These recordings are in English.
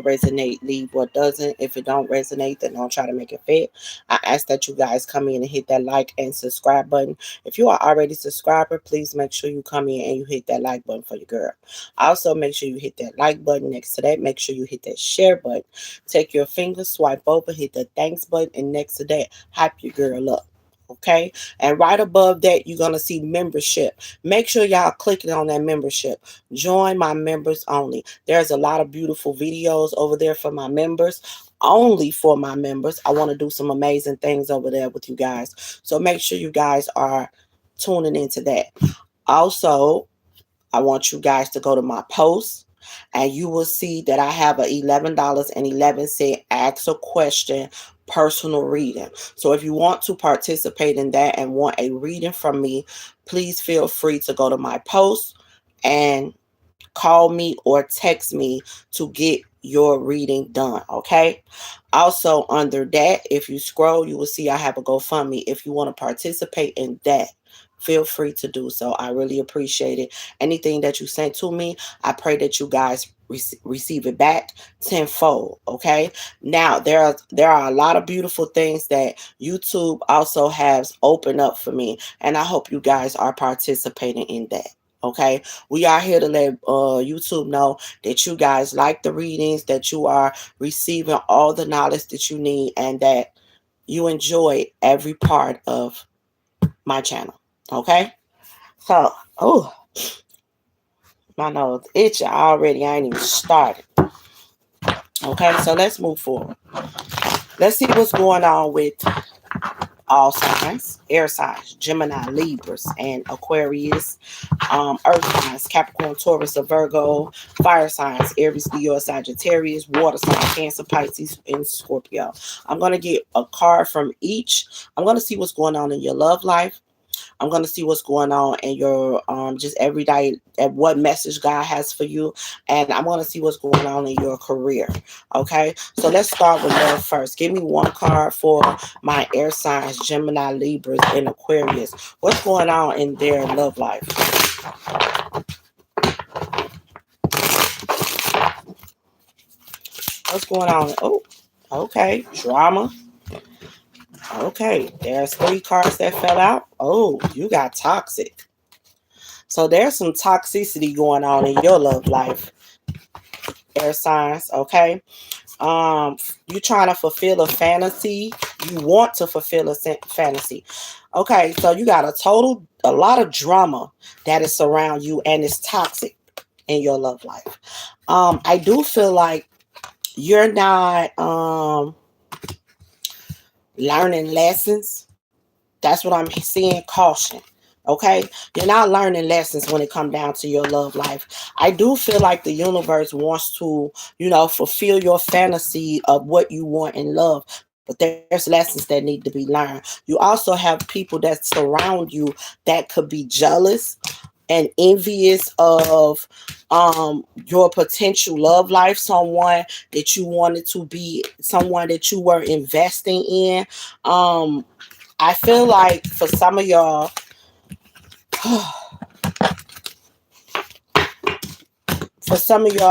resonate, leave. What doesn't, if it don't resonate, then don't try to make it fit. I ask that you guys come in and hit that like and subscribe button. If you are already a subscriber, please make sure you come in and you hit that like button for your girl. Also, make sure you hit that like button. Next to that, make sure you hit that share button. Take your finger, swipe over, hit the thanks button, and next to that, hype your girl up. Okay, and right above that, you're gonna see membership. Make sure y'all clicking on that membership. Join my members only. There's a lot of beautiful videos over there for my members, only for my members. I want to do some amazing things over there with you guys, so make sure you guys are tuning into that. Also, I want you guys to go to my post, and you will see that I have a $11.11 ask a question personal reading. So if you want to participate in that and want a reading from me, please feel free to go to my post and call me or text me to get your reading done. Okay. Also, under that, if you scroll, you will see I have a GoFundMe. If you want to participate in that, feel free to do so. I really appreciate it. Anything that you sent to me, I pray that you guys receive it back tenfold. Okay. Now there are a lot of beautiful things that YouTube also has opened up for me, and I hope you guys are participating in that. Okay, we are here to let YouTube know that you guys like the readings, that you are receiving all the knowledge that you need, and that you enjoy every part of my channel. Okay, so my nose itching already. I ain't even started. Okay, so let's move forward. Let's see what's going on with all signs: air signs, Gemini, Libras, and Aquarius, earth signs, Capricorn, Taurus, or Virgo, fire signs, Aries, Leo, Sagittarius, water signs, Cancer, Pisces, and Scorpio. I'm going to get a card from each. I'm going to see what's going on in your love life. I'm going to see what's going on in your just everyday, and what message God has for you. And I'm going to see what's going on in your career. Okay, so let's start with love first. Give me one card for my air signs, Gemini, Libras, and Aquarius. What's going on in their love life? What's going on? Oh, okay, drama. Okay, there's 3 cards that fell out. Oh, you got toxic. So there's some toxicity going on in your love life, air signs. Okay, you're trying to fulfill a fantasy. You want to fulfill a fantasy. Okay, so you got a lot of drama that is around you, and it's toxic in your love life. I do feel like you're not learning lessons. That's what I'm seeing. Caution. Okay, you're not learning lessons when it comes down to your love life. I do feel like the universe wants to, fulfill your fantasy of what you want in love, but there's lessons that need to be learned. You also have people that surround you that could be jealous and envious of your potential love life, someone that you wanted to be, someone that you were investing in. I feel like for some of y'all,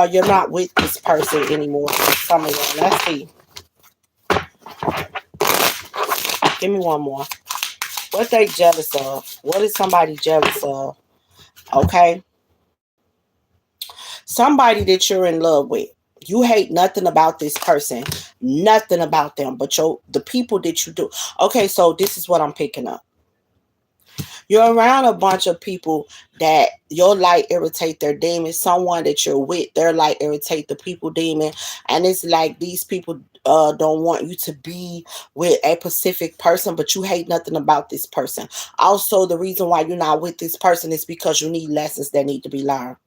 you're not with this person anymore. For some of y'all, let's see. Give me one more. What they jealous of? What is somebody jealous of? Okay. Somebody that you're in love with. You hate nothing about this person, nothing about them, but the people that you do. Okay, so this is what I'm picking up. You're around a bunch of people that your light irritate their demon. Someone that you're with, their light irritate the people demon. And it's like these people don't want you to be with a specific person, but you hate nothing about this person. Also, the reason why you're not with this person is because you need lessons that need to be learned.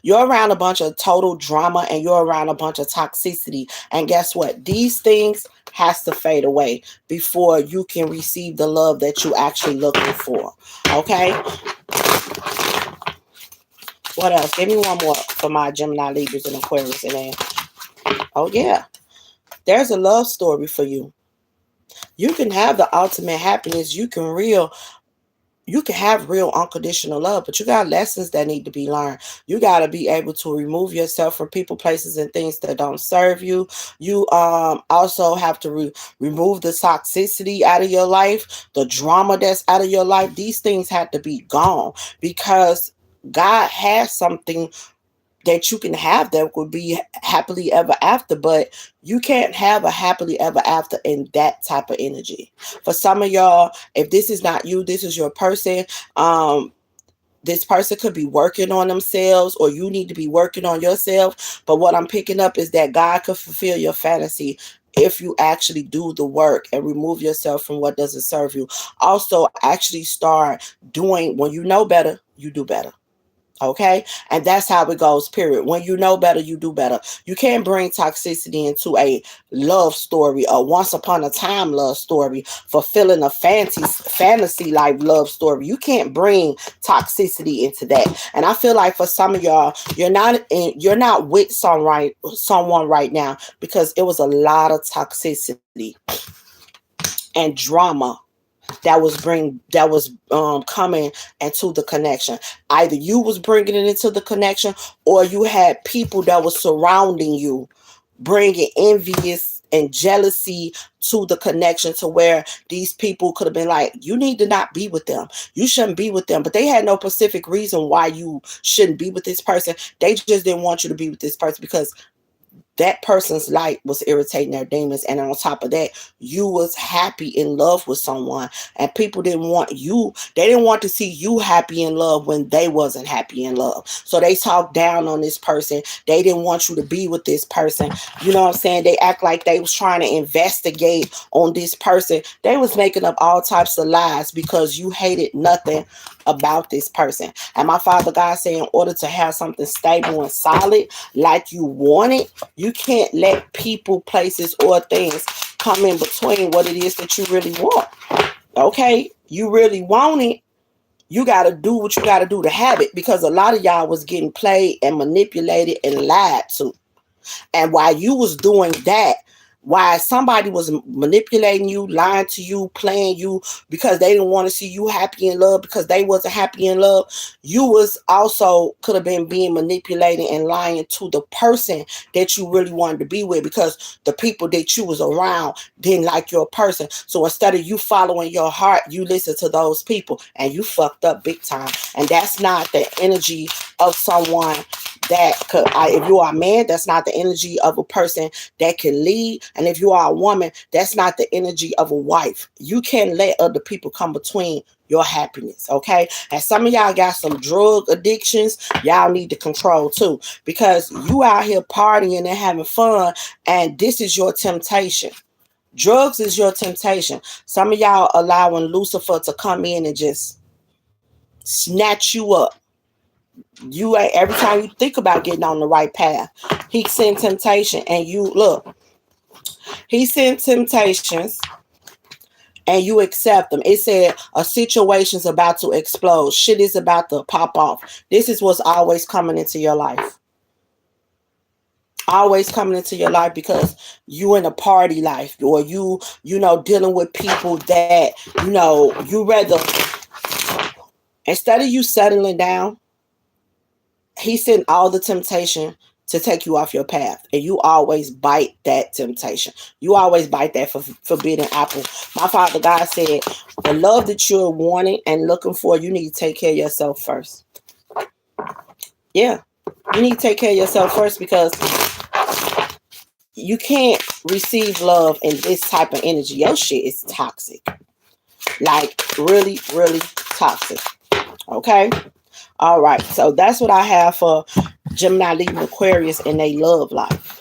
You're around a bunch of total drama, and you're around a bunch of toxicity. And guess what? These things has to fade away before you can receive the love that you actually looking for. Okay? What else? Give me one more for my Gemini, Libras, and Aquarius. And then, oh yeah, there's a love story for you. You can have the ultimate happiness. You can you can have real unconditional love, but you got lessons that need to be learned. You got to be able to remove yourself from people, places, and things that don't serve you. You also have to remove the toxicity out of your life, the drama that's out of your life. These things have to be gone, because God has something that you can have that would be happily ever after, but you can't have a happily ever after in that type of energy. For some of y'all, if this is not you, this is your person. This person could be working on themselves, or you need to be working on yourself. But what I'm picking up is that God could fulfill your fantasy if you actually do the work and remove yourself from what doesn't serve you. Also, actually start doing, when you know better, you do better. Okay. And that's how it goes, period. When you know better, you do better. You can't bring toxicity into a love story, a once upon a time love story, fulfilling a fantasy like love story. You can't bring toxicity into that. And I feel like for some of y'all, you're not with someone right now because it was a lot of toxicity and drama that was coming into the connection. Either you was bringing it into the connection, or you had people that was surrounding you bringing envious and jealousy to the connection, to where these people could have been like, you need to not be with them, you shouldn't be with them, but they had no specific reason why you shouldn't be with this person. They just didn't want you to be with this person because that person's light was irritating their demons. And on top of that, you was happy in love with someone, and people didn't want you, they didn't want to see you happy in love when they wasn't happy in love. So they talked down on this person. They didn't want you to be with this person. You know what I'm saying? They act like they was trying to investigate on this person. They was making up all types of lies because you hated nothing about this person. And my Father God said, in order to have something stable and solid like you want it, you can't let people, places, or things come in between what it is that you really want. Okay? You really want it. You got to do what you got to do to have it, because a lot of y'all was getting played and manipulated and lied to. And while you was doing that, why somebody was manipulating you, lying to you, playing you because they didn't want to see you happy in love, because they wasn't happy in love, you was also could have been being manipulated and lying to the person that you really wanted to be with, because the people that you was around didn't like your person. So instead of you following your heart, you listen to those people, and you fucked up big time. And that's not the energy of someone that could, if you are a man, that's not the energy of a person that can lead. And if you are a woman, that's not the energy of a wife. You can't let other people come between your happiness, okay? And some of y'all got some drug addictions. Y'all need to control too, because you out here partying and having fun, and this is your temptation. Drugs is your temptation. Some of y'all allowing Lucifer to come in and just snatch you up. You, every time you think about getting on the right path, he sent temptation, and you look, he sent temptations and you accept them. It said a situation's about to explode, shit is about to pop off. This is what's always coming into your life, always coming into your life, because you in a party life, or you know, dealing with people that, you know, you rather, instead of you settling down, he sent all the temptation to take you off your path, and you always bite that temptation. You always bite that forbidden apple. My Father God said, the love that you're wanting and looking for, you need to take care of yourself first. Yeah, you need to take care of yourself first, because you can't receive love in this type of energy. Your shit is toxic, like really, really toxic. Okay. All right, so that's what I have for Gemini, Libra, Aquarius in their love life.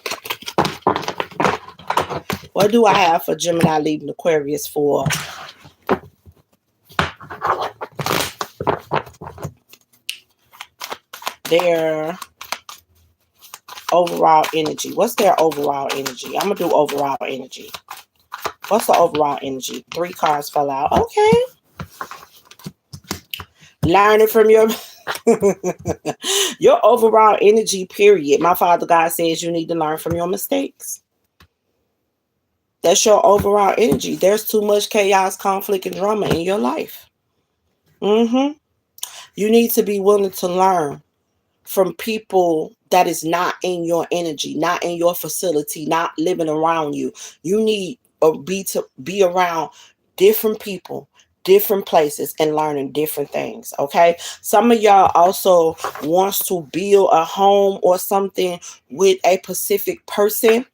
What do I have for Gemini, Libra, Aquarius for their overall energy? What's their overall energy? I'm going to do overall energy. What's the overall energy? 3 cards fell out. Okay. Learning from your your overall energy, period. My Father God says you need to learn from your mistakes. That's your overall energy. There's too much chaos, conflict, and drama in your life. Mm-hmm. You need to be willing to learn from people that is not in your energy, not in your facility, not living around you. You need to be around different people, different places, and learning different things. Okay. Some of y'all also wants to build a home or something with a specific person.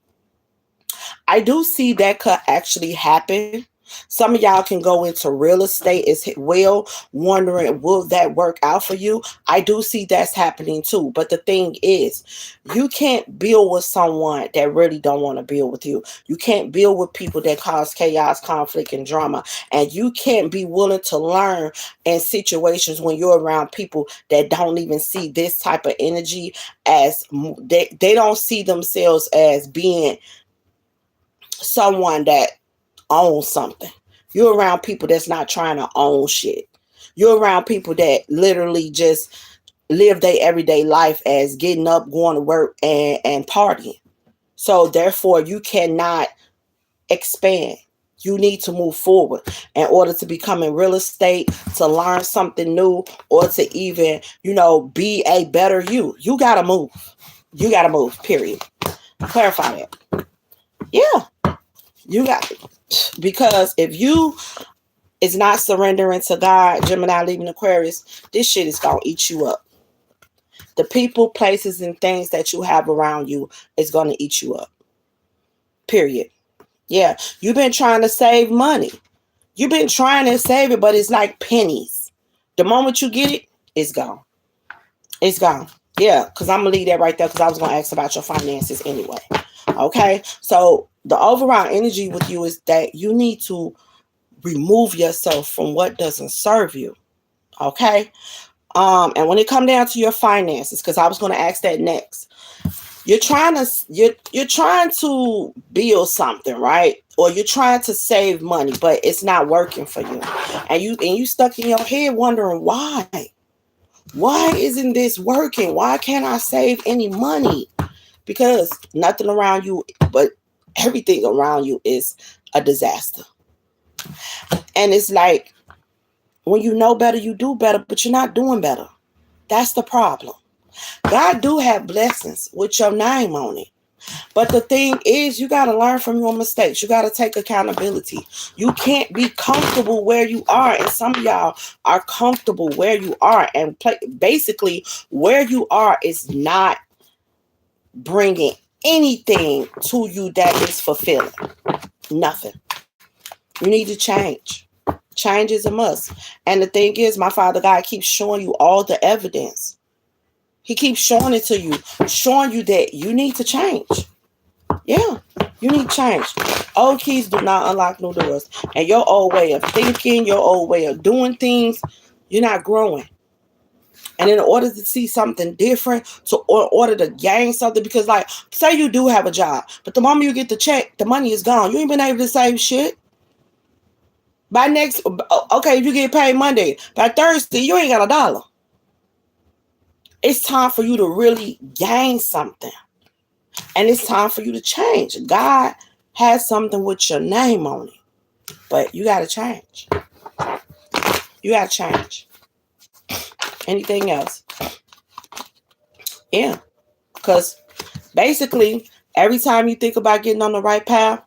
I do see that could actually happen. Some of y'all can go into real estate as well, wondering will that work out for you. I do see that's happening too. But the thing is, you can't build with someone that really don't want to build with you. You can't build with people that cause chaos, conflict, and drama. And you can't be willing to learn in situations when you're around people that don't even see this type of energy as they don't see themselves as being someone that owns something. You're around people that's not trying to own shit. You're around people that literally just live their everyday life as getting up, going to work, and partying. So therefore, you cannot expand. You need to move forward in order to become in real estate, to learn something new, or to even, be a better you. You gotta move. You gotta move. Period. Clarify that. Yeah, you got, because if you is not surrendering to God, Gemini leaving Aquarius, this shit is gonna eat you up. The people, places, and things that you have around you is gonna eat you up. Period. Yeah, you've been trying to save money. You've been trying to save it, but it's like pennies. The moment you get it, it's gone. It's gone. Yeah, because I'm gonna leave that right there because I was gonna ask about your finances anyway. Okay, so the overall energy with you is that you need to remove yourself from what doesn't serve you. Okay. And when it come down to your finances, because I was going to ask that next, you're trying to build something, right? Or you're trying to save money, but it's not working for you, and you stuck in your head wondering why. Why isn't this working? Why can't I save any money? Because nothing around you, but everything around you is a disaster. And it's like when you know better, you do better, but you're not doing better. That's the problem. God do have blessings with your name on it. But the thing is, you got to learn from your mistakes. You got to take accountability. You can't be comfortable where you are. And some of y'all are comfortable where you are. And basically, where you are is not bringing anything to you that is fulfilling. Nothing. You need to change. Change is a must. And the thing is, my Father God keeps showing you all the evidence. He keeps showing it to you, showing you that you need to change. Yeah, you need change. Old keys do not unlock new doors. And your old way of thinking, your old way of doing things, you're not growing. And in order to see something different, or order to gain something, because like, say you do have a job, but the moment you get the check, the money is gone. You ain't been able to save shit. By next, okay, if you get paid Monday, by Thursday, you ain't got $1. It's time for you to really gain something. And it's time for you to change. God has something with your name on it. But you got to change. You got to change. Anything else? Yeah. Because basically, every time you think about getting on the right path,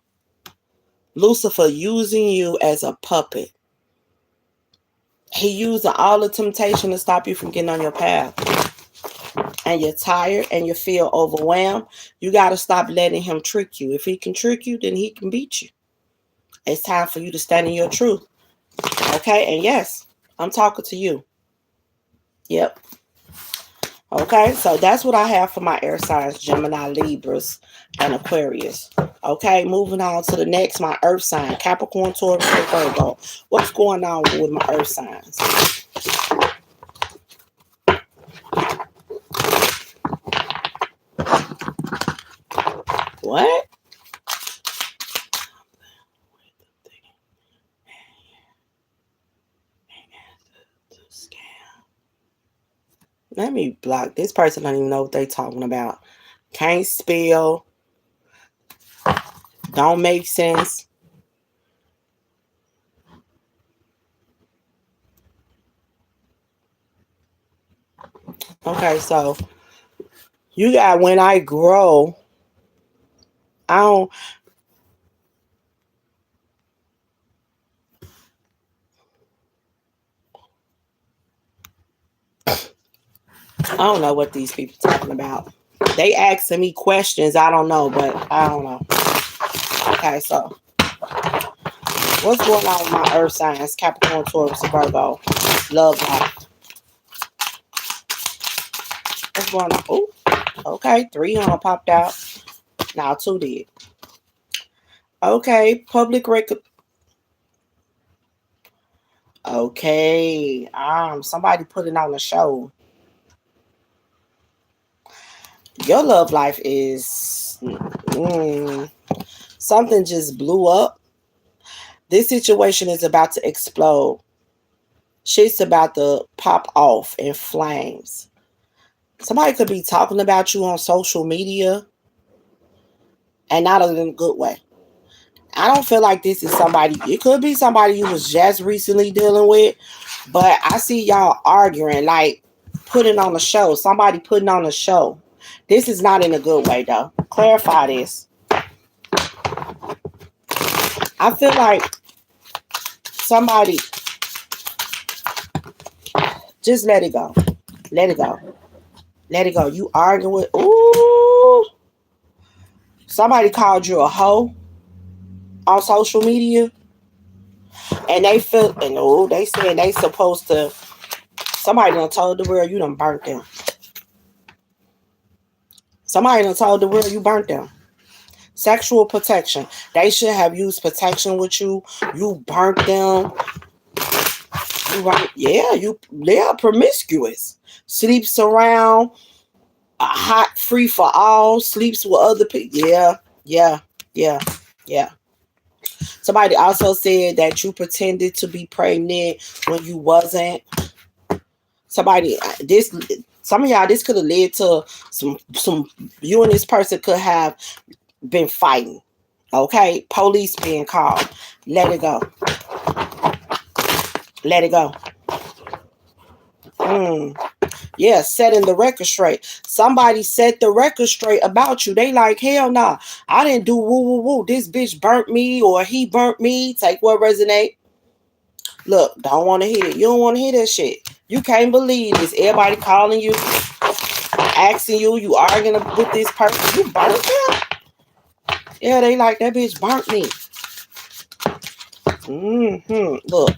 Lucifer using you as a puppet. He using all the temptation to stop you from getting on your path. And you're tired and you feel overwhelmed. You got to stop letting him trick you. If he can trick you, then he can beat you. It's time for you to stand in your truth. Okay? And yes, I'm talking to you. Yep. Okay, so that's what I have for my air signs, Gemini, Libras, and Aquarius. Okay, moving on to the next, my earth sign, Capricorn, Taurus, and Virgo. What's going on with my earth signs? What? Let me block. This person don't even know what they talking about. Can't spell. Don't make sense. Okay, so you got when I grow, I don't I don't know what these people talking about. They asking me questions. I don't know, but I don't know. Okay, so what's going on with my earth signs? Capricorn, Taurus, Virgo, love life. What's going on? Oh, okay. 300 popped out. Now 2 did. Okay, public record. Okay. Somebody put it on the show. Your love life is something just blew up. This situation is about to explode. Shit's about to pop off in flames. Somebody could be talking about you on social media and not in a good way. I don't feel like this is somebody, it could be somebody you was just recently dealing with, but I see y'all arguing, like putting on a show, somebody putting on a show. This is not in a good way though. Clarify this. I feel like somebody, just let it go. Let it go. Let it go. You arguing with, ooh, somebody called you a hoe on social media, and they feel, and oh, they saying they supposed to, somebody done told the world you done burnt them. Somebody done told the world you burnt them. Sexual protection. They should have used protection with you. You burnt them. You right? Yeah, they're promiscuous. Sleeps around, hot, free for all. Sleeps with other people. Yeah. Somebody also said that you pretended to be pregnant when you wasn't. Some of y'all, this could have led to some. You and this person could have been fighting. Okay, police being called. Let it go. Let it go. Yeah, setting the record straight. Somebody set the record straight about you. They like, hell nah, I didn't do woo woo woo. This bitch burnt me or he burnt me. Take what resonate. Look, don't want to hear it. You don't want to hear that shit. You can't believe this. Everybody calling you, asking you, you arguing with this person. You burnt them? Yeah, they like, that bitch burnt me. Look,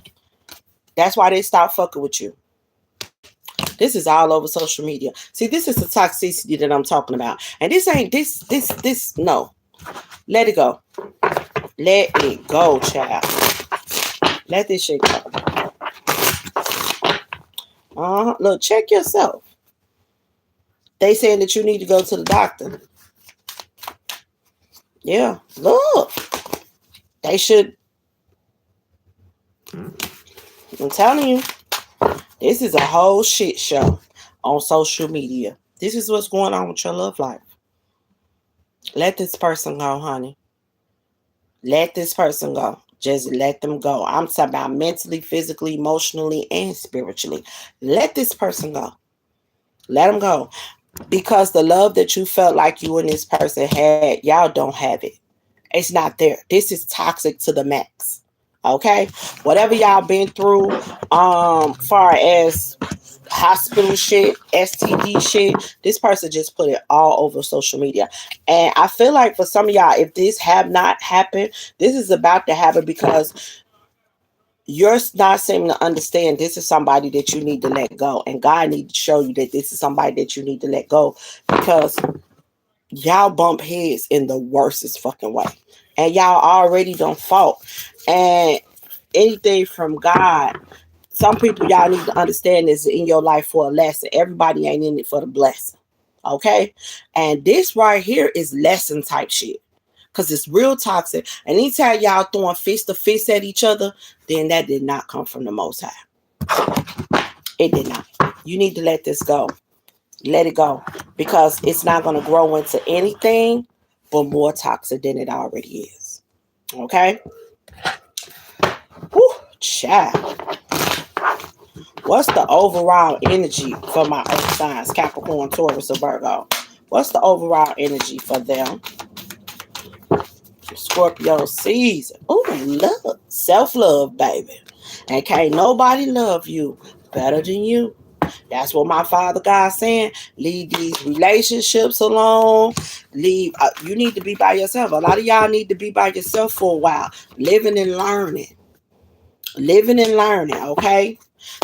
that's why they stop fucking with you. This is all over social media. See, this is the toxicity that I'm talking about. And this ain't no. Let it go. Let it go, child. Let this shit go. Look, check yourself. They saying that you need to go to the doctor. Yeah, look. They should. I'm telling you, this is a whole shit show on social media. This is what's going on with your love life. Let this person go, honey. Let this person go. Just let them go. I'm talking about mentally, physically, emotionally, and spiritually. Let this person go. Let them go. Because the love that you felt like you and this person had, y'all don't have it. It's not there. This is toxic to the max. Okay? Whatever y'all been through, far as hospital shit, STD shit, this person just put it all over social media. And I feel like for some of y'all, if this have not happened, this is about to happen because you're not seeming to understand this is somebody that you need to let go. And God needs to show you that this is somebody that you need to let go because y'all bump heads in the worstest fucking way. And y'all already done fought. And anything from God, some people y'all need to understand is in your life for a lesson. Everybody ain't in it for the blessing. Okay? And this right here is lesson type shit. Because it's real toxic. And anytime y'all throwing fist to fist at each other, then that did not come from the Most High. It did not. You need to let this go. Let it go. Because it's not going to grow into anything but more toxic than it already is. Okay? Whew, child. What's the overall energy for my earth signs, Capricorn, Taurus, or Virgo? What's the overall energy for them? Scorpio season. Ooh, love. Self-love, baby. And can't nobody love you better than you. That's what my Father God saying. Leave these relationships alone. Leave. You need to be by yourself. A lot of y'all need to be by yourself for a while. Living and learning. Living and learning, okay?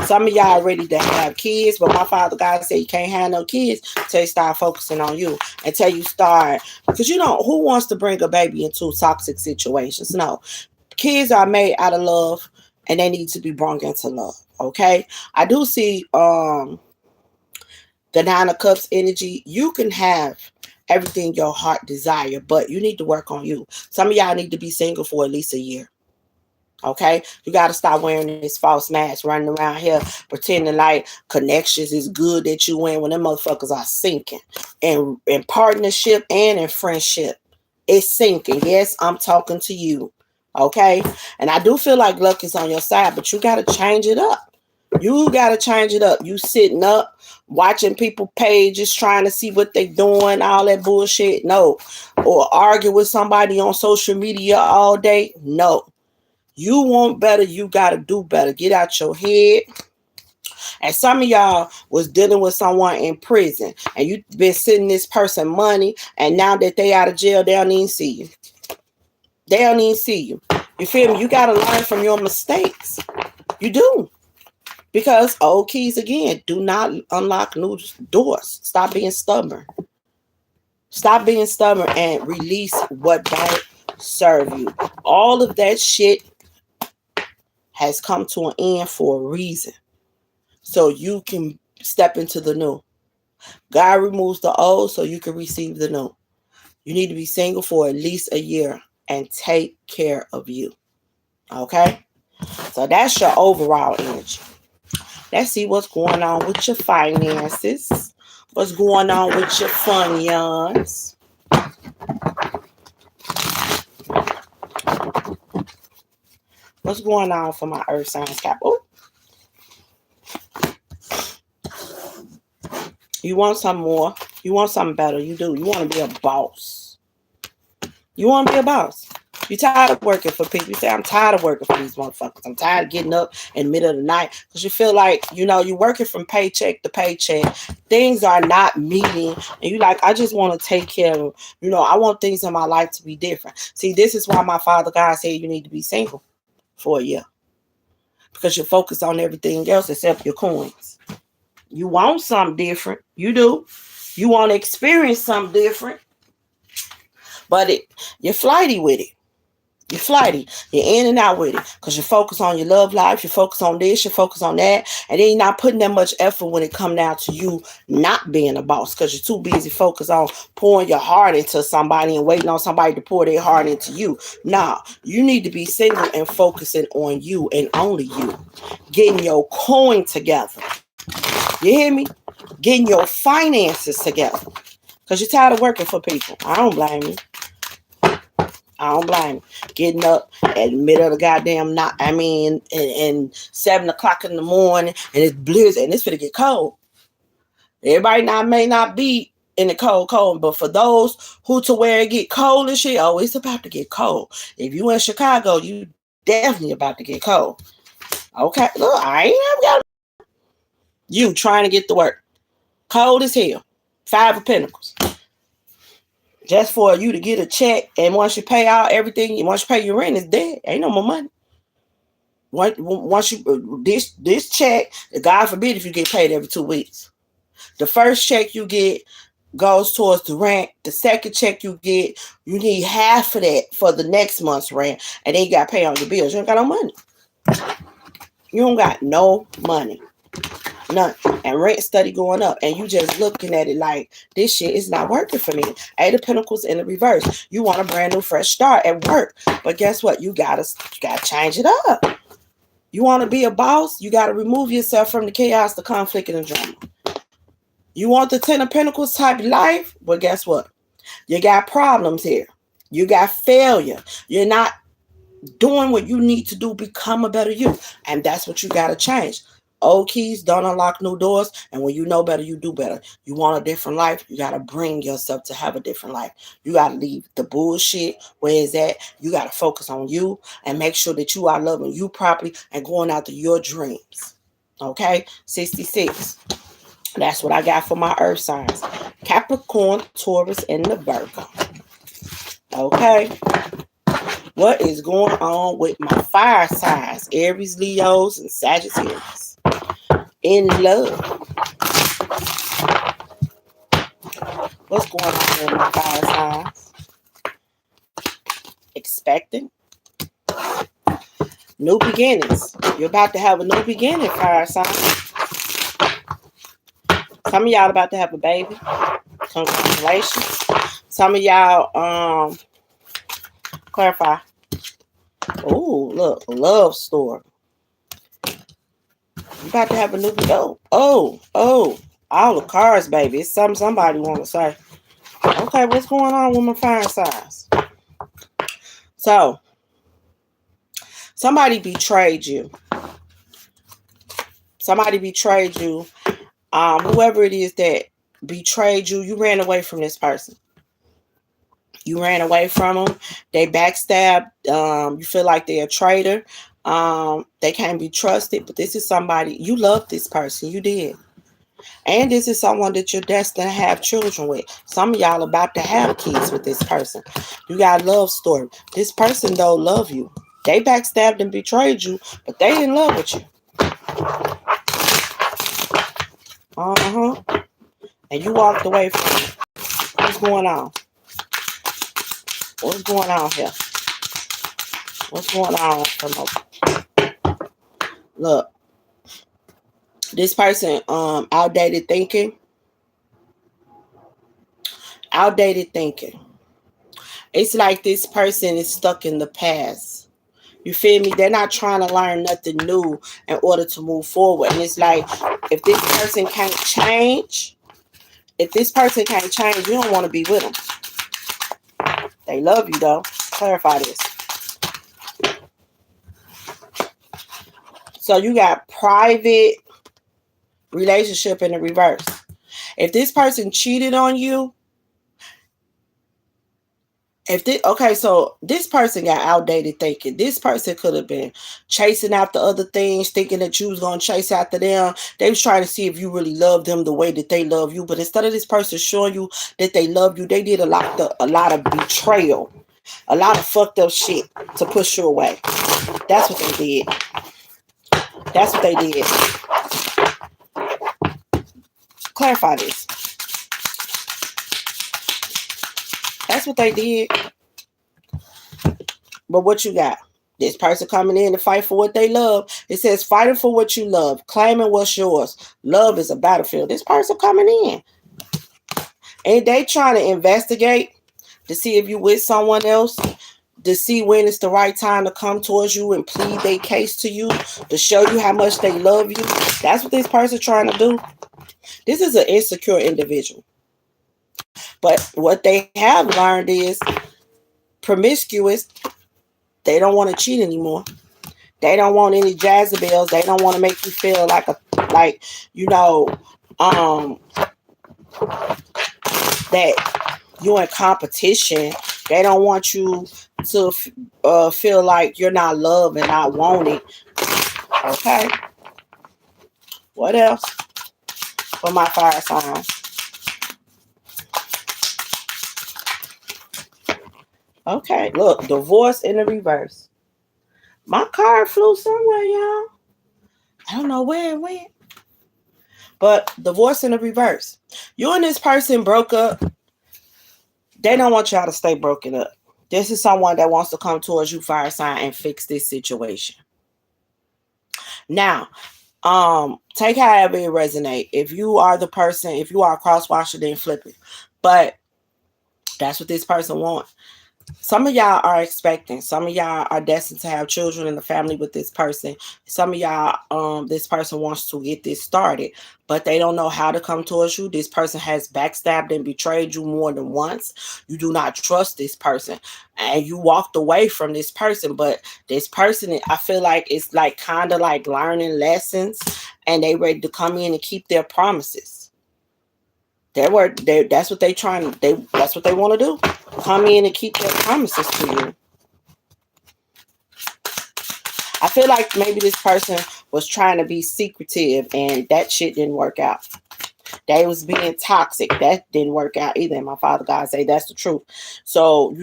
Some of y'all ready to have kids, but my Father God said you can't have no kids until you start focusing on you. Until you start, because you know, who wants to bring a baby into toxic situations? No. Kids are made out of love and they need to be brought into love, okay? I do see the Nine of Cups energy. You can have everything your heart desire, but you need to work on you. Some of y'all need to be single for at least a year. Okay, you got to stop wearing this false mask, running around here pretending like connections is good that you in when them motherfuckers are sinking. And in partnership and in friendship, it's sinking. Yes, I'm talking to you. Okay, and I do feel like luck is on your side, but you got to change it up. You got to change it up. You sitting up, watching people pages, trying to see what they doing, all that bullshit. No. Or argue with somebody on social media all day. No. You want better, you got to do better. Get out your head. And some of y'all was dealing with someone in prison and you been sending this person money, and now that they out of jail, they don't even see you. They don't even see you. You feel me? You got to learn from your mistakes. You do. Because old keys, again, do not unlock new doors. Stop being stubborn. Stop being stubborn and release what don't serve you. All of that shit has come to an end for a reason. So you can step into the new. God removes the old so you can receive the new. You need to be single for at least a year and take care of you. Okay? So that's your overall energy. Let's see what's going on with your finances. What's going on with your funds. What's going on for my earth signs, Cap? Oh. You want something more. You want something better. You do. You want to be a boss. You want to be a boss. You're tired of working for people. You say, I'm tired of working for these motherfuckers. I'm tired of getting up in the middle of the night. Because you feel like, you know, you're working from paycheck to paycheck. Things are not meeting. And you like, I just want to take care of, you know, I want things in my life to be different. See, this is why my Father God said you need to be single for a year. Because you're focused on everything else except your coins. You want something different. You do. You want to experience something different. But you're flighty with it. You're flighty. You're in and out with it. Because you focus on your love life. You focus on this. You focus on that. And then you're not putting that much effort when it comes down to you not being a boss. Because you're too busy focused on pouring your heart into somebody and waiting on somebody to pour their heart into you. Nah, you need to be single and focusing on you and only you. Getting your coin together. You hear me? Getting your finances together. Because you're tired of working for people. I don't blame you. I don't blame you. Getting up at the middle of the goddamn night. I mean, and 7 o'clock in the morning. And it's blizzard. And it's going to get cold. Everybody may not be in the cold. But for those who to where it get cold and shit, oh, it's about to get cold. If you in Chicago, you definitely about to get cold. Okay. Look, I ain't never got you trying to get to work. Cold as hell. 5 of Pentacles. Just for you to get a check, and once you pay out everything, once you pay your rent, it's dead. Ain't no more money. Once you this check, God forbid if you get paid every 2 weeks. The first check you get goes towards the rent. The second check you get, you need half of that for the next month's rent, and then you got to pay on your bills. You don't got no money. You don't got no money. None. And rent steady going up. And you just looking at it like, this shit is not working for me. 8 of Pentacles in the reverse. You want a brand new fresh start at work. But guess what? You gotta change it up. You want to be a boss? You got to remove yourself from the chaos, the conflict, and the drama. You want the 10 of Pentacles type life? But guess what? You got problems here. You got failure. You're not doing what you need to do, become a better you. And that's what you got to change. Old keys don't unlock new doors. And when you know better, you do better. You want a different life, you got to bring yourself to have a different life. You got to leave the bullshit where it's at. You got to focus on you and make sure that you are loving you properly and going after your dreams. Okay, 66. That's what I got for my earth signs. Capricorn, Taurus, and the Virgo. Okay. What is going on with my fire signs? Aries, Leos, and Sagittarius. In love. What's going on with my fire signs? Expecting. New beginnings. You're about to have a new beginning, fire sign. Some of y'all about to have a baby. Congratulations. Some of y'all, clarify. Oh, look, love story. You about to have a new all the cards, baby. It's something somebody want to say. Okay, what's going on with my fire signs? So, somebody betrayed you. Somebody betrayed you. Whoever it is that betrayed you, you ran away from this person. You ran away from them. They backstabbed. You feel like they're a traitor. They can't be trusted. But this is somebody, you love this person. You did. And this is someone that you're destined to have children with. Some of y'all about to have kids with this person. You got a love story. This person, though, love you. They backstabbed and betrayed you, but they in love with you. And you walked away from it. What's going on? What's going on here? What's going on? Look. This person, outdated thinking. Outdated thinking. It's like this person is stuck in the past. You feel me? They're not trying to learn nothing new in order to move forward. And it's like, if this person can't change, you don't want to be with them. They love you, though. Clarify this. So you got private relationship in the reverse. If this person cheated on you, so this person got outdated thinking. This person could have been chasing after other things, thinking that you was going to chase after them. They was trying to see if you really loved them the way that they love you. But instead of this person showing you that they love you, they did a lot of betrayal, a lot of fucked up shit to push you away. That's what they did. That's what they did. Clarify this. That's what they did. But what you got? This person coming in to fight for what they love. It says fighting for what you love, claiming what's yours. Love is a battlefield. This person coming in. And they trying to investigate to see if you with someone else, to see when it's the right time to come towards you and plead their case to you, to show you how much they love you. That's what this person trying to do. This is an insecure individual. But what they have learned is promiscuous. They don't want to cheat anymore. They don't want any Jezebels. They don't want to make you feel like that you're in competition. They don't want you to feel like you're not loved and not wanted. Okay. What else for my fire signs? Okay, look, divorce in the reverse. My card flew somewhere, y'all. I don't know where it went. But divorce in the reverse. You and this person broke up. They don't want y'all to stay broken up. This is someone that wants to come towards you, fire sign, and fix this situation. Now, take however it resonate. If you are the person, if you are a crosswatcher, then flip it. But that's what this person wants. Some of y'all are expecting. Some of y'all are destined to have children in the family with this person. Some of y'all, this person wants to get this started, but they don't know how to come towards you. This person has backstabbed and betrayed you more than once. You do not trust this person, and you walked away from this person. But this person, I feel like it's like kind of like learning lessons, and they ready to come in and keep their promises. That's what that's what they want to do. Come in and keep their promises to you. I feel like maybe this person was trying to be secretive and that shit didn't work out. They was being toxic. That didn't work out either. And my father God say that's the truth. So,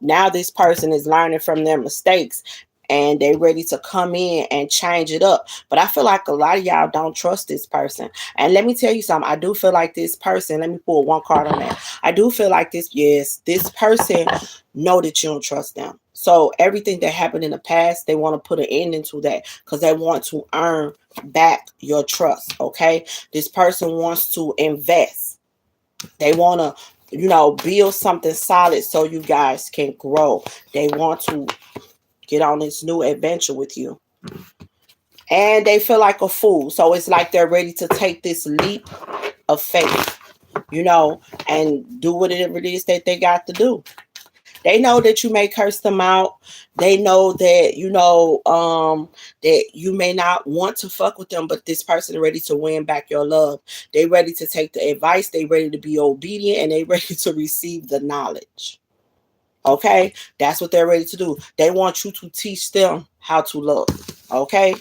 now this person is learning from their mistakes and they ready to come in and change it up. But I feel like a lot of y'all don't trust this person. And let me tell you something. I do feel like this person, let me pull one card on that. I do feel like this person know that you don't trust them. So everything that happened in the past, they want to put an end into that because they want to earn back your trust. Okay. This person wants to invest. They want to, build something solid so you guys can grow. They want to get on this new adventure with you. And they feel like a fool. So it's like they're ready to take this leap of faith, and do whatever it is that they got to do. They know that you may curse them out. They know that, that you may not want to fuck with them, but this person is ready to win back your love. They ready to take the advice. They ready to be obedient, and they ready to receive the knowledge. Okay? That's what they're ready to do. They want you to teach them how to love. Okay?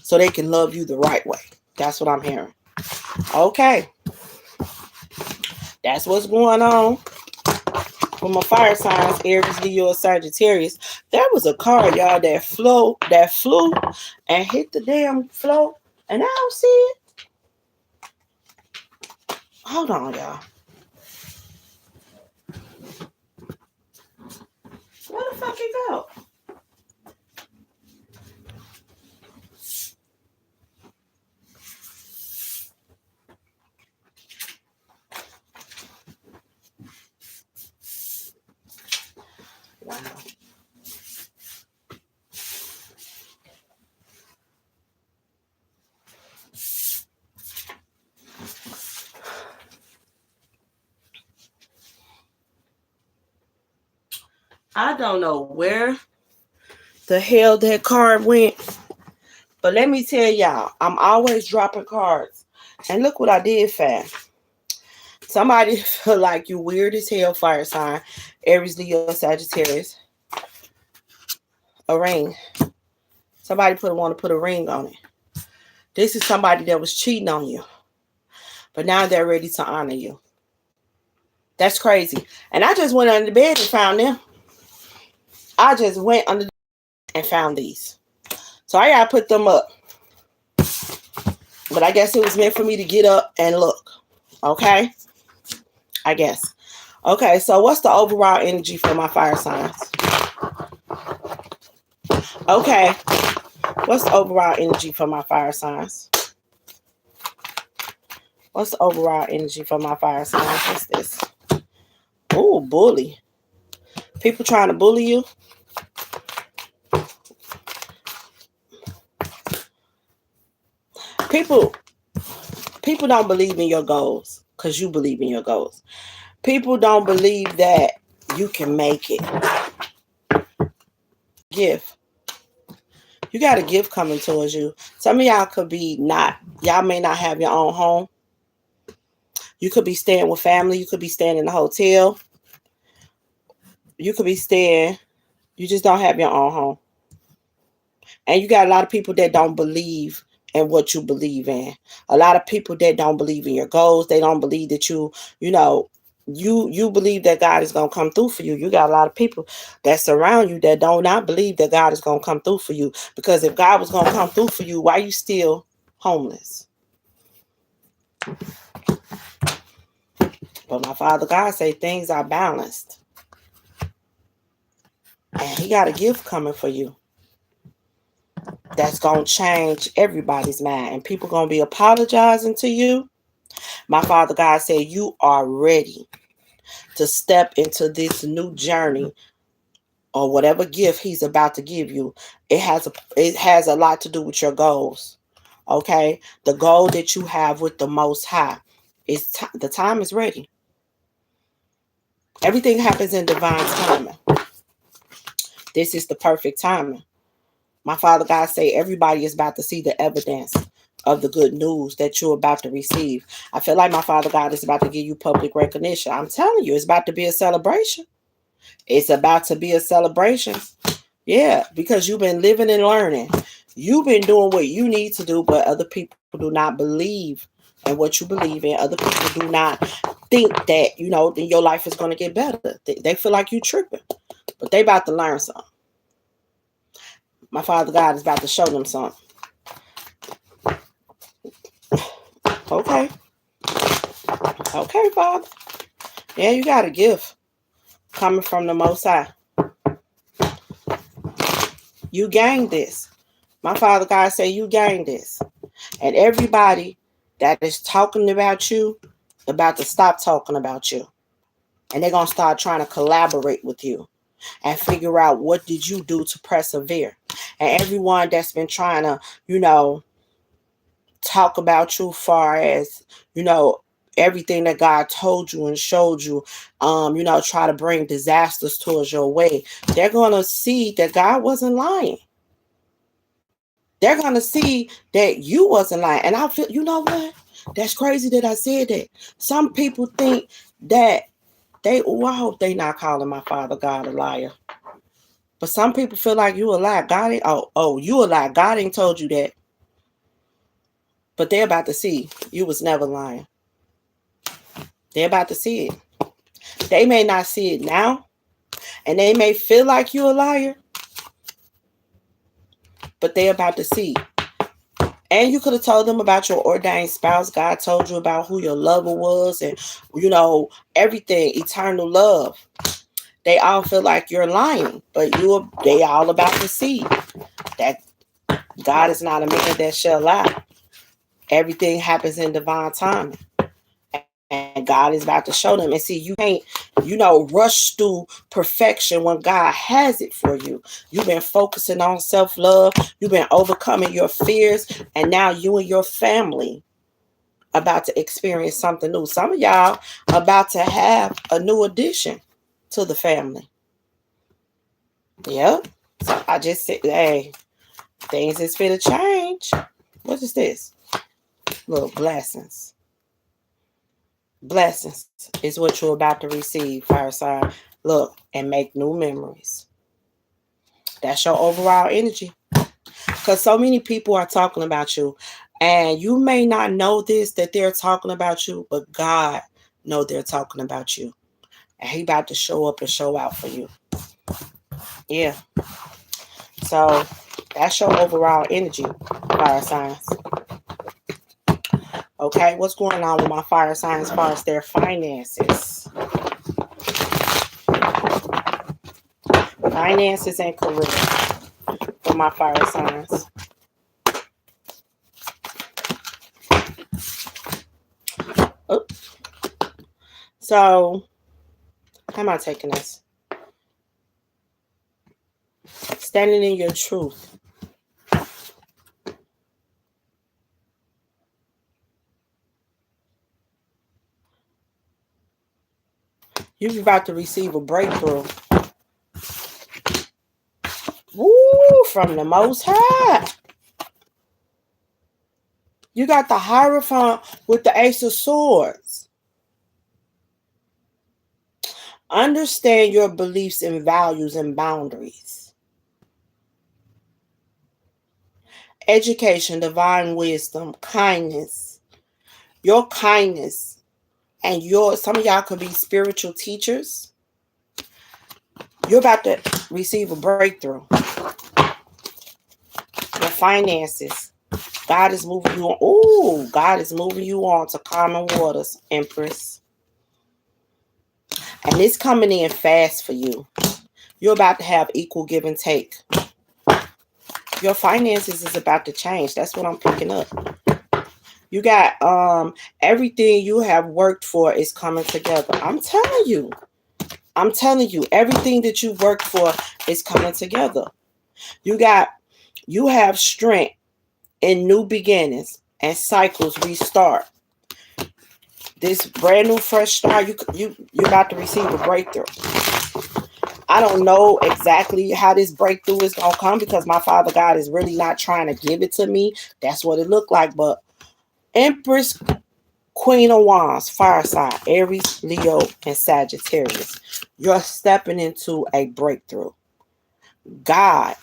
So they can love you the right way. That's what I'm hearing. Okay. That's what's going on for my fire signs, Aries, Leo, Sagittarius. There was a car, y'all, that flew and hit the damn floor, and I don't see it. Hold on, y'all. Where the fuck it go? Wow. I don't know where the hell that card went, but let me tell y'all, I'm always dropping cards. And look what I did, fam. Somebody feel like you weird as hell, fire sign, Aries, Leo, Sagittarius. A ring. Somebody want to put a ring on it. This is somebody that was cheating on you, but now they're ready to honor you. That's crazy. And I just went under the bed and found them. I just went under the bed and found these. So I gotta put them up. But I guess it was meant for me to get up and look. Okay? I guess. Okay, so what's the overall energy for my fire signs? Okay. What's the overall energy for my fire signs? What's the overall energy for my fire signs? What's this? Ooh, bully. People trying to bully you. People don't believe in your goals because you believe in your goals. People don't believe that you can make it. Gift. You got a gift coming towards you. Some of y'all y'all may not have your own home. You could be staying with family. You could be staying in a hotel. You could be you just don't have your own home. And you got a lot of people that don't believe in what you believe in. A lot of people that don't believe in your goals. They don't believe that you believe that God is going to come through for you. You got a lot of people that surround you that do not believe that God is going to come through for you. Because if God was going to come through for you, why are you still homeless? But my Father God say things are balanced. And he got a gift coming for you that's going to change everybody's mind. And people going to be apologizing to you. My Father God said you are ready to step into this new journey or whatever gift he's about to give you. It has a lot to do with your goals. Okay? The goal that you have with the Most High is the time is ready. Everything happens in divine timing. This is the perfect timing. My Father God say everybody is about to see the evidence of the good news that you're about to receive. I feel like my Father God is about to give you public recognition. I'm telling you, it's about to be a celebration. It's about to be a celebration. Yeah, because you've been living and learning. You've been doing what you need to do, but other people do not believe in what you believe in. Other people do not think that, then your life is going to get better. They feel like you tripping, but they about to learn something. My Father God is about to show them something. Okay. Okay, Father. Yeah, you got a gift coming from the Most High. You gained this. My Father God say you gained this. And everybody that is talking about you about to stop talking about you. And they're going to start trying to collaborate with you and figure out what did you do to persevere. And everyone that's been trying to, talk about you far as, everything that God told you and showed you, try to bring disasters towards your way. They're going to see that God wasn't lying. They're going to see that you wasn't lying. And I feel, you know what? That's crazy that I said that. Some people think that I hope they not calling my Father God a liar. But some people feel like you a lie. God ain't, you a lie. God ain't told you that. But they're about to see you was never lying. They're about to see it. They may not see it now. And they may feel like you a liar. But they're about to see. And you could have told them about your ordained spouse. God told you about who your lover was and, everything, eternal love. They all feel like you're lying, but they all about to see that God is not a man that shall lie. Everything happens in divine timing. And God is about to show them. And see, you can't, rush through perfection when God has it for you. You've been focusing on self-love. You've been overcoming your fears. And now you and your family about to experience something new. Some of y'all about to have a new addition to the family. Yep. So I just said, hey, things is fit to change. What is this? Little blessings. Blessings is what you're about to receive, fire sign. Look, and make new memories. That's your overall energy. Because so many people are talking about you. And you may not know this, that they're talking about you, but God know they're talking about you. And he about to show up and show out for you. Yeah. So that's your overall energy, fire signs. Okay, what's going on with my fire signs as far as their finances? Finances and career for my fire signs. Oh. So, how am I taking this? Standing in your truth. You're about to receive a breakthrough. Woo, from the Most High. You got the Hierophant with the Ace of Swords. Understand your beliefs and values and boundaries. Education, divine wisdom, kindness. Your kindness and some of y'all could be spiritual teachers. You're about to receive a breakthrough. Your finances. God is moving you on. Ooh, God is moving you on to calmer waters, Empress. And it's coming in fast for you. You're about to have equal give and take. Your finances is about to change. That's what I'm picking up. You got everything you have worked for is coming together. I'm telling you, everything that you worked for is coming together. You have strength in new beginnings and cycles restart. This brand new fresh start, you're about to receive a breakthrough. I don't know exactly how this breakthrough is going to come because my Father God is really not trying to give it to me. That's what it looked like. But Empress, Queen of Wands, fire sign, Aries, Leo, and Sagittarius. You're stepping into a breakthrough. God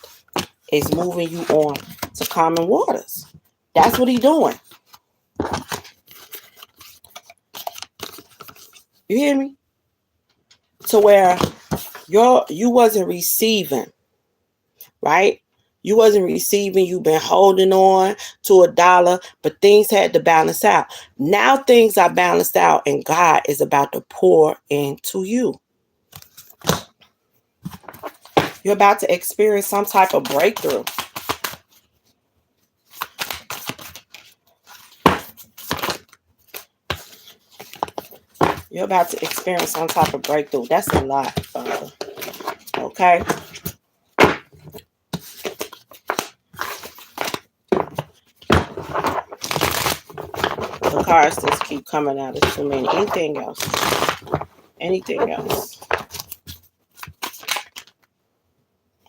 is moving you on to common waters. That's what he's doing. You hear me? To where you wasn't receiving, right? You wasn't receiving. You've been holding on to $1, but things had to balance out. Now things are balanced out, and God is about to pour into you. You're about to experience some type of breakthrough. You're about to experience some type of breakthrough. That's a lot, Father. Okay? The cards just keep coming out. It's too many. Anything else? Anything else?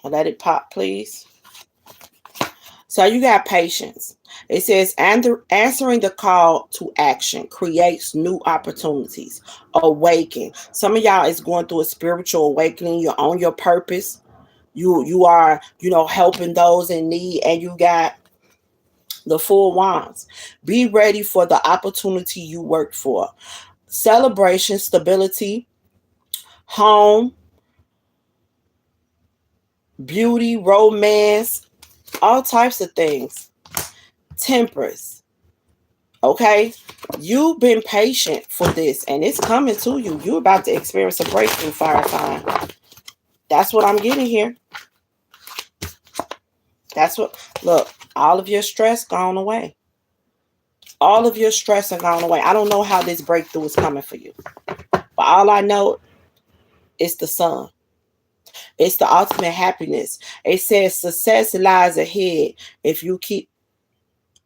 I'll let it pop, please. So you got patience. It says, answering the call to action creates new opportunities. Awaken. Some of y'all is going through a spiritual awakening. You're on your purpose. You are, helping those in need, and you got the Four Wands. Be ready for the opportunity you worked for. Celebration, stability, home, beauty, romance, all types of things. Temperance. Okay? You've been patient for this, and it's coming to you. You're about to experience a breakthrough, fire sign. That's what I'm getting here. Look, all of your stress gone away. All of your stress are gone away. I don't know how this breakthrough is coming for you. But all I know is the sun. It's the ultimate happiness. It says success lies ahead if you keep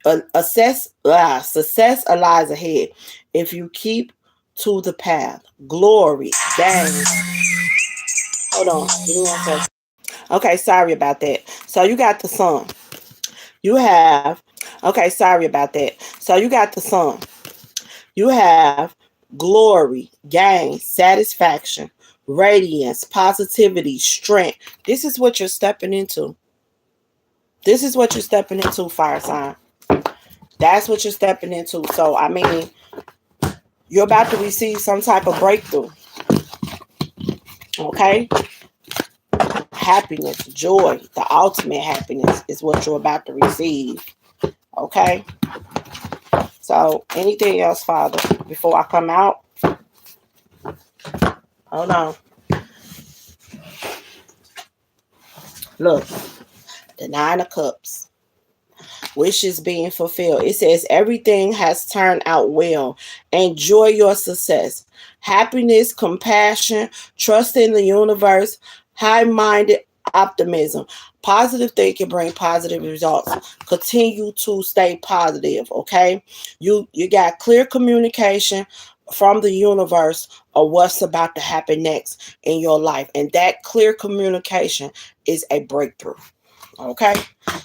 success lies ahead if you keep to the path. Glory. Dang. Hold on. Give me 1 second. Okay, sorry about that. So you got the sun. You have, okay, sorry about that. So you got the sun. You have glory, gain, satisfaction, radiance, positivity, strength. This is what you're stepping into. This is what you're stepping into, fire sign. That's what you're stepping into. So, I mean, you're about to receive some type of breakthrough. Okay? Happiness, joy, the ultimate happiness is what you're about to receive. Okay? So, anything else, Father, before I come out? Hold on. Look, the 9 of Cups. Wishes being fulfilled. It says everything has turned out well. Enjoy your success. Happiness, compassion, trust in the universe, high-minded optimism. Positive thinking bring positive results. Continue to stay positive, okay? You got clear communication from the universe of what's about to happen next in your life. And that clear communication is a breakthrough. Okay,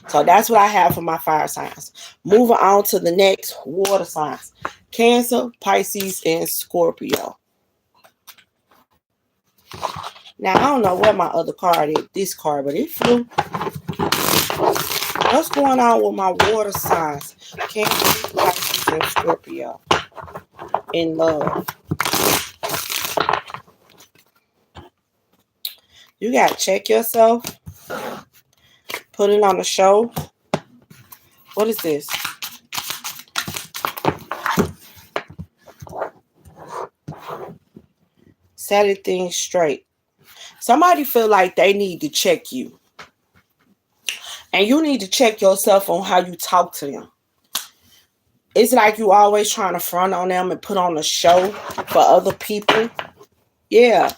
so that's what I have for my fire signs. Moving on to the next water signs: Cancer, Pisces, and Scorpio. Now, I don't know where my other card is, this card, but it flew. What's going on with my water signs? Cancer, Pisces, and Scorpio in love. You got to check yourself. Put it on the show. What is this? Setting things straight. Somebody feel like they need to check you. And you need to check yourself on how you talk to them. It's like you always trying to front on them and put on a show for other people. Yeah.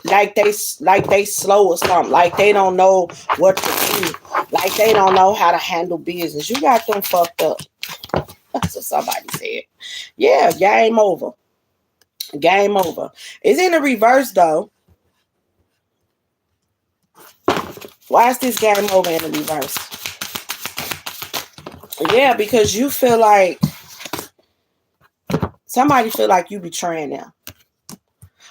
Like they slow or something. Like they don't know what to do. Like they don't know how to handle business. You got them fucked up. That's what somebody said. Yeah, game over. Game over. It's in the reverse though. Why is this game over in the reverse? Yeah, because you feel like somebody feel like you betraying them.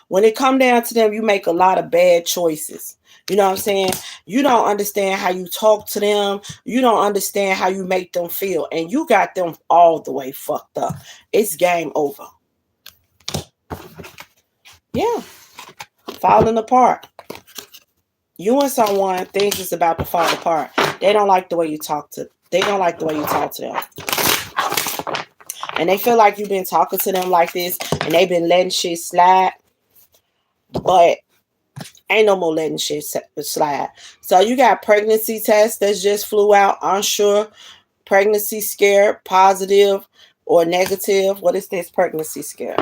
When it come down to them, you make a lot of bad choices. You know what I'm saying? You don't understand how you talk to them. You don't understand how you make them feel. And you got them all the way fucked up. It's game over. Yeah. Falling apart. You and someone thinks it's about to fall apart. They don't like the way you talk to them. And they feel like you've been talking to them like this and they've been letting shit slide. But ain't no more letting shit slide. So you got pregnancy test that just flew out, unsure, pregnancy scare, positive or negative. What is this pregnancy scare?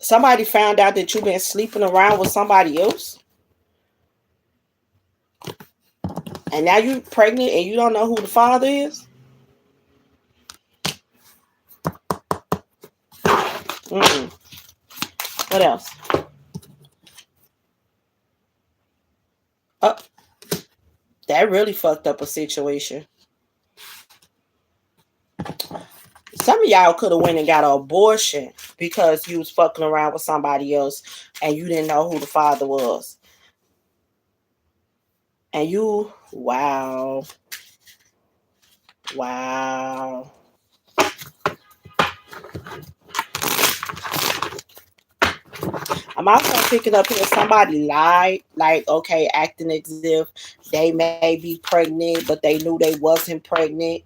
Somebody found out that you've been sleeping around with somebody else. And now you're pregnant and you don't know who the father is? What else? Oh, that really fucked up a situation. Some of y'all could have went and got an abortion because you was fucking around with somebody else and you didn't know who the father was. And you, wow. I'm also picking up here somebody lied, like, okay, acting as if they may be pregnant, but they knew they wasn't pregnant.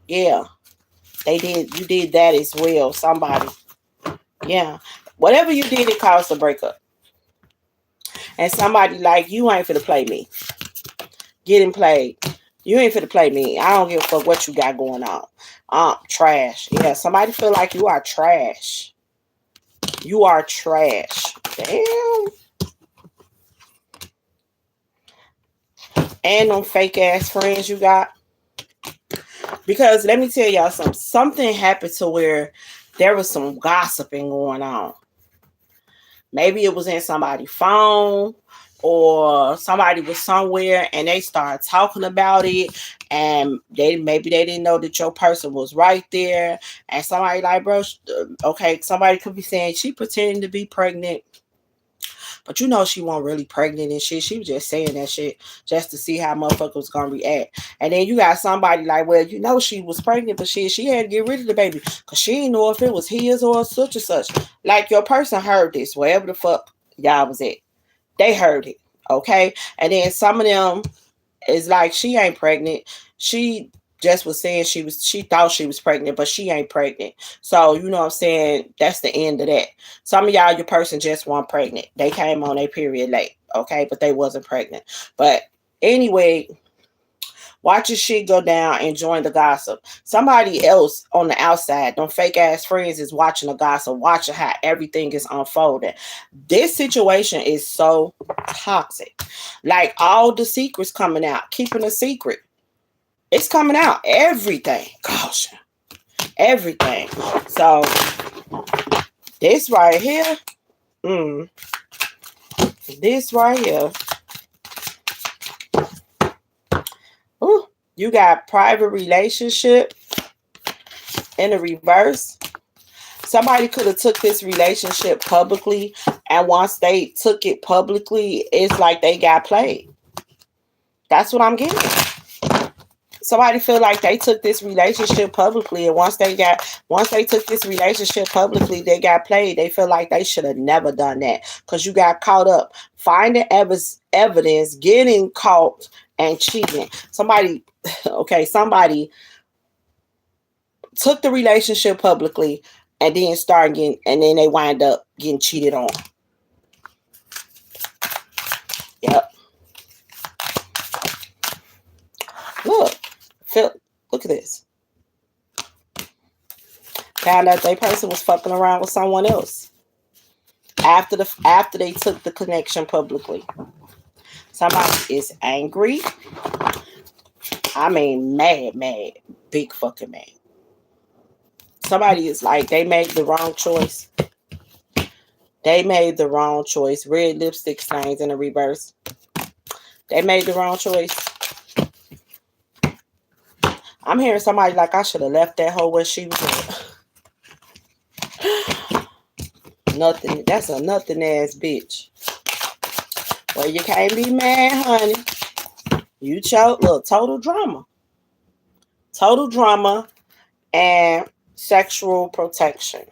Yeah, they did. You did that as well. Somebody. Yeah. Whatever you did, it caused a breakup. And somebody like, you ain't finna play me. Getting played. You ain't finna play me. I don't give a fuck what you got going on. Trash. Yeah, somebody feel like you are trash. You are trash. Damn. And them fake ass friends you got. Because let me tell y'all something. Something happened to where there was some gossiping going on. Maybe it was in somebody's phone or somebody was somewhere and they started talking about it and maybe they didn't know that your person was right there. And somebody like, bro, okay, somebody could be saying she pretending to be pregnant. But you know she wasn't really pregnant and shit. She was just saying that shit just to see how motherfuckers was gonna react. And then you got somebody like, well, you know she was pregnant, but she had to get rid of the baby because she didn't know if it was his or such and such. Like your person heard this, wherever the fuck y'all was at. They heard it. Okay. And then some of them is like, she ain't pregnant. She just was saying she thought she was pregnant, but she ain't pregnant. So, you know what I'm saying? That's the end of that. Some of y'all, your person just weren't pregnant. They came on their period late, okay? But they wasn't pregnant. But anyway, watch your shit go down and join the gossip. Somebody else on the outside, them fake ass friends is watching the gossip, watching how everything is unfolding. This situation is so toxic. Like all the secrets coming out, keeping a secret. It's coming out. Everything. Gosh. Everything. So this right here. This right here. Ooh, you got private relationship in the reverse. Somebody could have took this relationship publicly, and once they took it publicly, it's like they got played. That's what I'm getting. Somebody feel like they took this relationship publicly, and once they took this relationship publicly, they got played. They feel like they should have never done that because you got caught up finding evidence, getting caught, and cheating. Somebody took the relationship publicly and then they wind up getting cheated on. Yep. Look at this. Found out their person was fucking around with someone else after they took the connection publicly. Somebody is angry. I mean, mad, big fucking mad. Somebody is like, they made the wrong choice. They made the wrong choice. Red lipstick stains in the reverse. They made the wrong choice. I'm hearing somebody like I should have left that hoe where she was at. Nothing. That's a nothing ass bitch. Well, you can't be mad, honey. You chose, look, total drama. Total drama and sexual protection.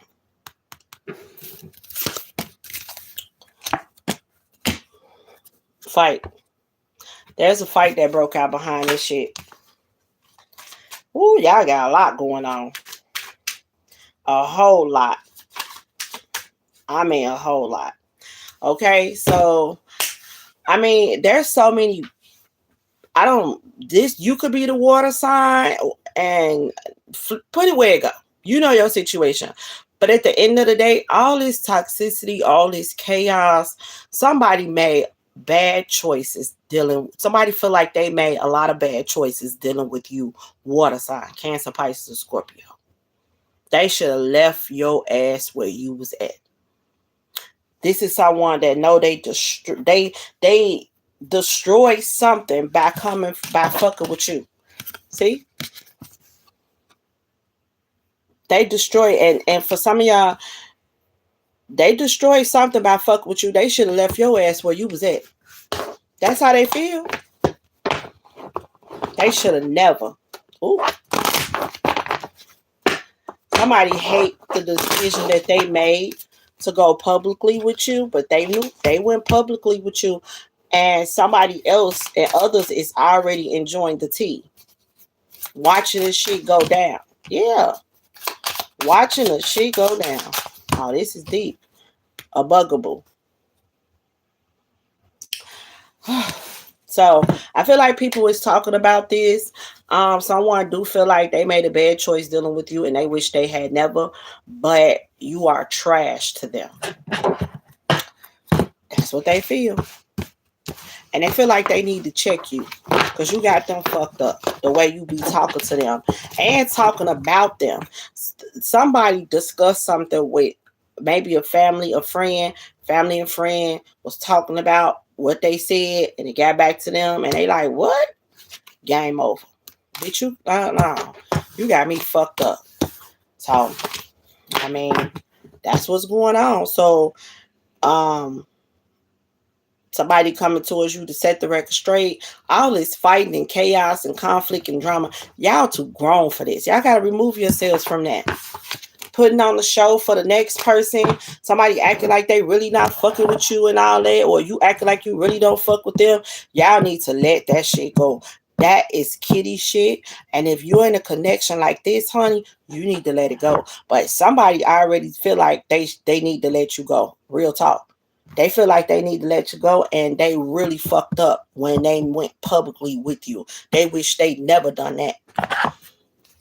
Fight. There's a fight that broke out behind this shit. Ooh, y'all got a lot going on. A whole lot. I mean, a whole lot. Okay, so, I mean, there's so many. You could be the water sign and put it where it go. You know your situation. But at the end of the day, all this toxicity, all this chaos, somebody made bad choices somebody feel like they made a lot of bad choices dealing with you, water sign, Cancer, Pisces, or Scorpio. They should have left your ass where you was at. This is someone that know they destroy something by fucking with you. See? They destroy, and for some of y'all, they destroy something by fucking with you. They should have left your ass where you was at. That's how they feel. They should have never. Ooh. Somebody hate the decision that they made to go publicly with you, but they knew they went publicly with you, and somebody else and others is already enjoying the tea. Watching this shit go down. Yeah. Watching the shit go down. Oh, this is deep. A bugaboo. So I feel like people is talking about this. Someone do feel like they made a bad choice dealing with you and they wish they had never, but you are trash to them. That's what they feel. And they feel like they need to check you because you got them fucked up the way you be talking to them and talking about them. Somebody discussed something with maybe a family and friend was talking about what they said and it got back to them and they like, what? Game over. Bitch, you got me fucked up. So, I mean, that's what's going on. So, somebody coming towards you to set the record straight. All this fighting and chaos and conflict and drama. Y'all too grown for this. Y'all got to remove yourselves from that. Putting on the show for the next person. Somebody acting like they really not fucking with you and all that. Or you acting like you really don't fuck with them. Y'all need to let that shit go. That is kitty shit. And if you're in a connection like this, honey, you need to let it go. But somebody already feel like they need to let you go. Real talk. They feel like they need to let you go and they really fucked up when they went publicly with you. They wish they'd never done that.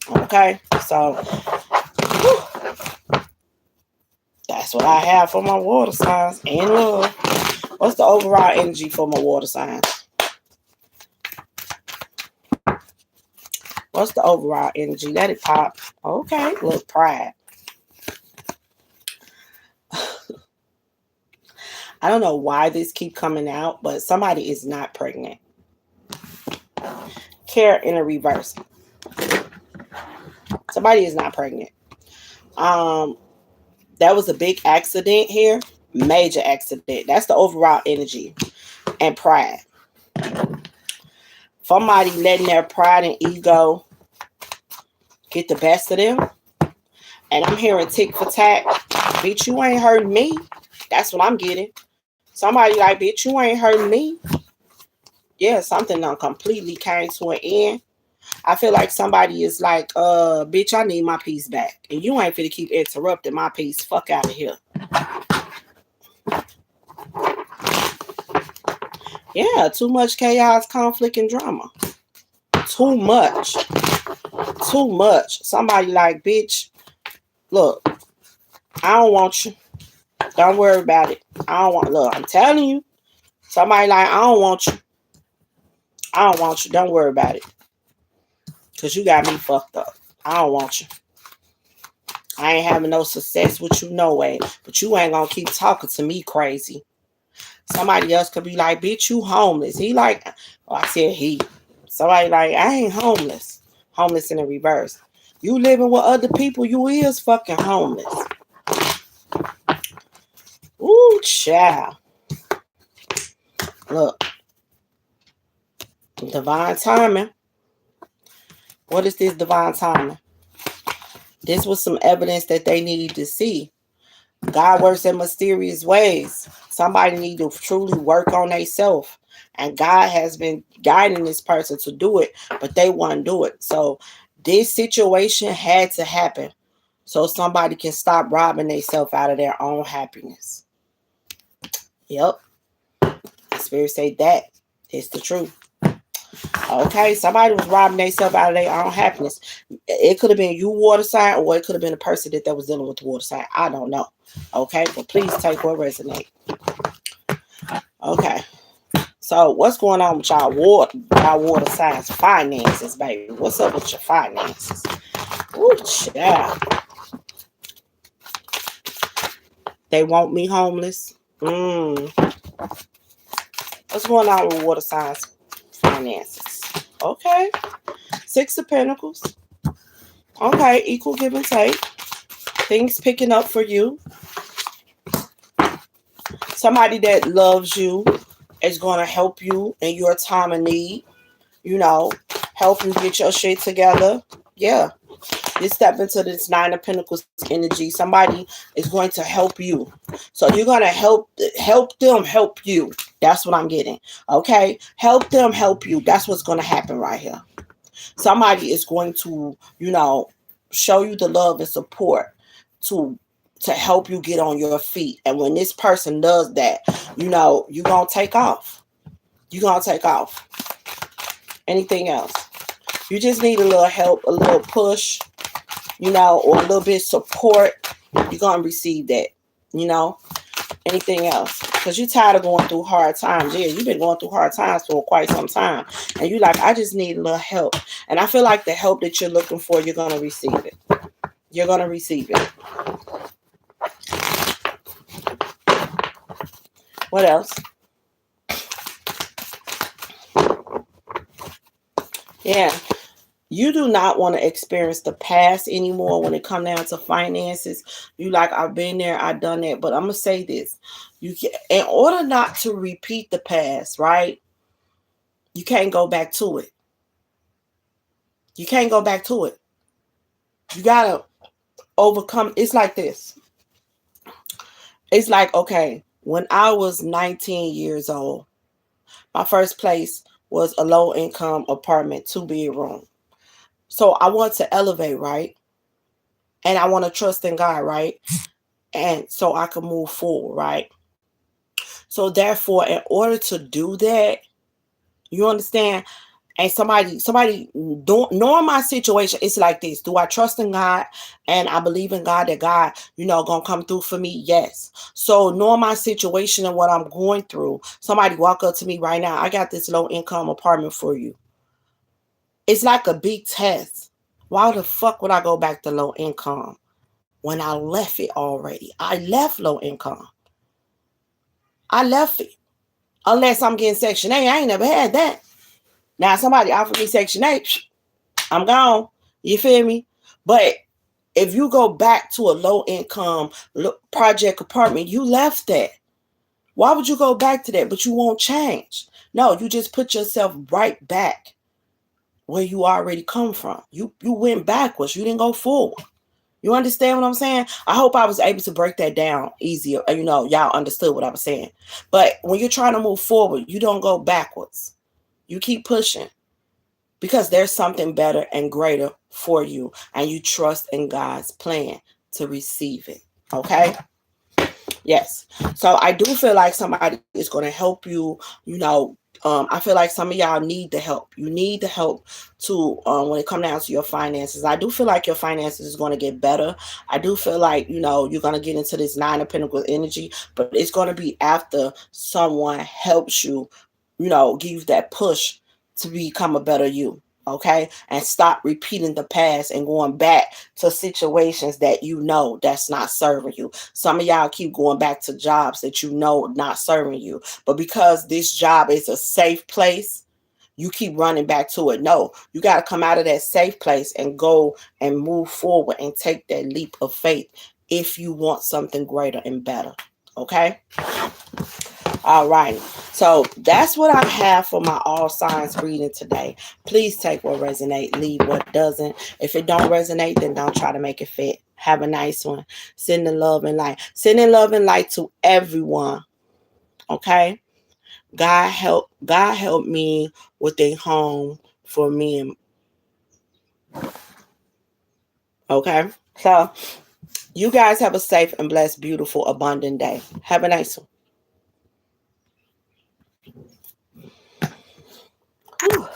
Okay? So, whew, that's what I have for my water signs and love. What's the overall energy for my water signs? What's the overall energy? Let it pop. Okay, look, pride. I don't know why this keep coming out, but somebody is not pregnant. Care in a reverse. Somebody is not pregnant. That was a big accident here. Major accident. That's the overall energy. And pride. Somebody letting their pride and ego get the best of them. And I'm hearing tick for tack. Bitch, you ain't hurting me. That's what I'm getting. Somebody like, bitch, you ain't hurting me. Yeah, something done completely came to an end. I feel like somebody is like, bitch, I need my peace back. And you ain't finna keep interrupting my peace. Fuck out of here. Yeah, too much chaos, conflict, and drama. Too much. Too much. Somebody like, bitch, look, I don't want you. Don't worry about it. Look, I'm telling you. Somebody like, I don't want you. I don't want you. Don't worry about it. Because you got me fucked up. I don't want you. I ain't having no success with you, no way. But you ain't gonna keep talking to me crazy. Somebody else could be like, bitch, you homeless. He like, oh, I said he. Somebody like, I ain't homeless. Homeless in the reverse. You living with other people, you is fucking homeless. Ooh, child. Look. Divine timing. What is this divine timing? This was some evidence that they needed to see. God works in mysterious ways. Somebody need to truly work on themselves. And God has been guiding this person to do it, but they won't do it. So this situation had to happen so somebody can stop robbing themselves out of their own happiness. Yep. The spirit say that. It's the truth. Okay, somebody was robbing themselves out of their own happiness. It could have been you, water sign, or it could have been a person that was dealing with the water sign. I don't know. Okay, but please take what resonate. Okay, so what's going on with y'all water signs finances, baby? What's up with your finances? Ooh, child. They want me homeless. What's going on with water signs finances? Okay, Six of Pentacles. Okay, equal give and take. Things picking up for you. Somebody that loves you is going to help you in your time of need. You know, help you get your shit together. Yeah. You step into this Nine of Pentacles energy. Somebody is going to help you. So you're going to help them help you. That's what I'm getting. Okay? Help them help you. That's what's going to happen right here. Somebody is going to, show you the love and support to help you get on your feet. And when this person does that, you're going to take off. You're going to take off. Anything else? You just need a little help, a little push, or a little bit of support. You're going to receive that, Anything else? Because you're tired of going through hard times. Yeah, you've been going through hard times for quite some time. And you're like, I just need a little help. And I feel like the help that you're looking for, you're going to receive it. You're going to receive it. What else? Yeah. You do not want to experience the past anymore when it comes down to finances. You like, I've been there, I've done that. But I'm going to say this. In order not to repeat the past, right? You can't go back to it. You can't go back to it. You got to overcome. It's like this. It's like, okay, when I was 19 years old, my first place was a low-income apartment, 2-bedroom. So I want to elevate, right? And I want to trust in God, right? And so I can move forward, right? So therefore, in order to do that, you understand? And somebody knowing my situation, it's like this. Do I trust in God? And I believe in God that God, gonna come through for me? Yes. So knowing my situation and what I'm going through, somebody walk up to me right now. I got this low income apartment for you. It's like a big test. Why the fuck would I go back to low income when I left it already? I left low income. I left it. Unless I'm getting Section 8. I ain't never had that. Now, somebody offered me Section 8. I'm gone. You feel me? But if you go back to a low-income project apartment, you left that. Why would you go back to that? But you won't change. No, you just put yourself right back where you already come from. You went backwards. You didn't go forward. You understand what I'm saying? I hope I was able to break that down easier. Y'all understood what I was saying. But when you're trying to move forward, you don't go backwards. You keep pushing because there's something better and greater for you. And you trust in God's plan to receive it. Okay? Yes. So I do feel like somebody is going to help you, I feel like some of y'all need the help. You need the help to when it comes down to your finances. I do feel like your finances is going to get better. I do feel like, you're going to get into this Nine of Pentacles energy, but it's going to be after someone helps you, give you that push to become a better you. Okay, and stop repeating the past and going back to situations that you know that's not serving you. Some of y'all keep going back to jobs that you know not serving you, but because this job is a safe place, you keep running back to it. No, you got to come out of that safe place and go and move forward and take that leap of faith if you want something greater and better. Okay. All right. So that's what I have for my all signs reading today. Please take what resonate, leave what doesn't. If it don't resonate, then don't try to make it fit. Have a nice one. Sending love and light. Sending love and light to everyone. Okay. God help me with a home for me and okay. So you guys have a safe and blessed, beautiful, abundant day. Have a nice one. Whew.